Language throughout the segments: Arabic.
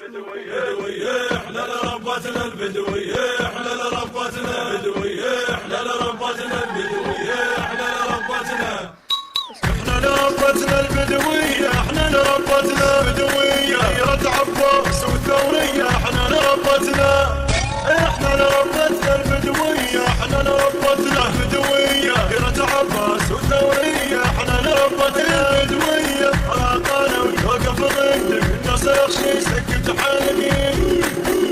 البدوية احنا لربتنا البدوية احنا لربتنا البدوية احنا لربتنا البدوية احنا لربتنا احنا لربتنا البدوية احنا لربتنا البدوية غيرة عباس والثورية احنا لربتنا احنا لربتنا البدوية احنا لربتنا البدوية غيرة عباس والثورية احنا لربتنا البدوية علاقانا ويوقف ضدك الناس يخشي سكت حالقين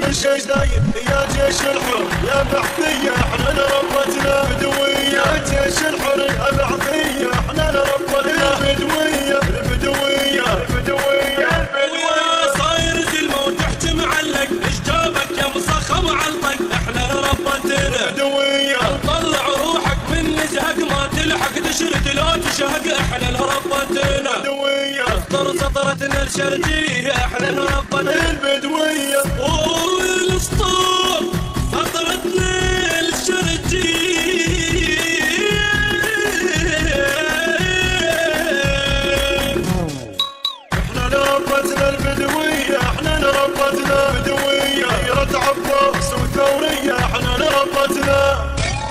الشيش داير يا جيش الحر يا بحثية احنا لربتنا البدوية يا جيش الحر يا بحثية احنا لربتنا البدوية البدوية البدوية البدوية صاير زلمة وتحت معلق ايش جابك يا مصخم علطق احنا لربتنا البدوية طلع روحك من نزهق ما تلحق تشرد لا تشهق احنا لربتنا البدوية اختر سطرتنا الشرجية احنا لربتنا البدوية والاسطول سطرتنا الشرجية احنا لربتنا البدوية احنا لربتنا البدوية غيرة عباس والثورية احنا لربتنا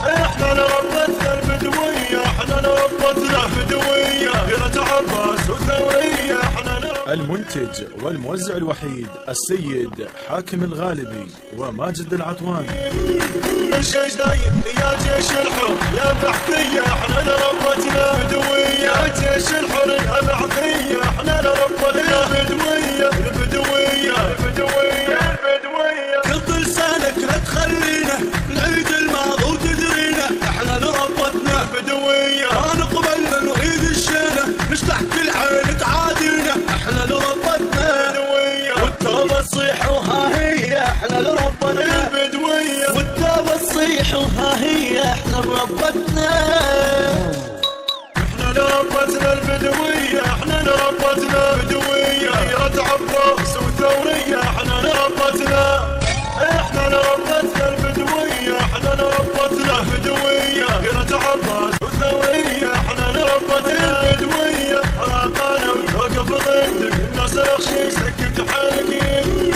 احنا لربتنا البدوية احنا لربتنا البدوية غيرة عباس والثورية احنا لربتنا. المنتج والموزع الوحيد السيد حاكم الغالبي وماجد العطواني. الشيش داير يا جيش الحر يا بحثية احنا لربتنا البدوية يا جيش الحر يا بحثية احنا لربتنا البدوية البدوية البدوية البدوية قط لسانك لا تخلينا نعيد الماضي وتدرينا احنا لربتنا البدوية ما نقبل نعيد الشينة نشتح كل عين تعادينا احنا لربتنا البدوية والتوبة تصيح وها هي احنا لربتنا البدوية والتوبة تصيح وها هي احنا لربتنا احنا لربتنا البدوية احنا لربتنا البدوية غيرة عباس والثورية احنا لربتنا احنا لربتنا البدوية احنا لربتنا البدوية غيرة عباس والثورية احنا لربتنا البدوية علاقانا ويوقف ضدك الناس يخشي سكت حالقين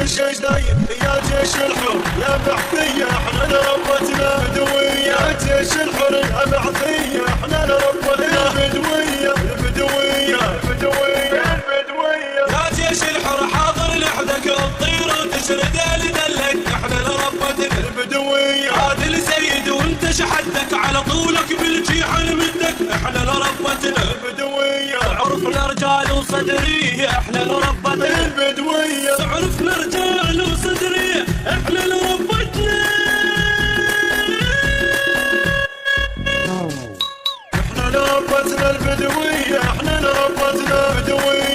الشيش داير يا جيش الحر يا بحثية احنا لربتنا البدوية يا جيش الحر يا بحثية احنا لربتنا البدوية البدوية البدوية البدوية يا جيش الحر حاضر لحدك الطير وتشرد لدلك احنا لربتنا البدوية عادل سيد وانت شحدك على طولك بالجيح نمدك احنا لربتنا البدوية عرفنا رجال وصدريه احنا لربتنا البدوية عرفنا رجال وصدريه احنا لربتنا احنا لربتنا البدوية احنا لربتنا البدوية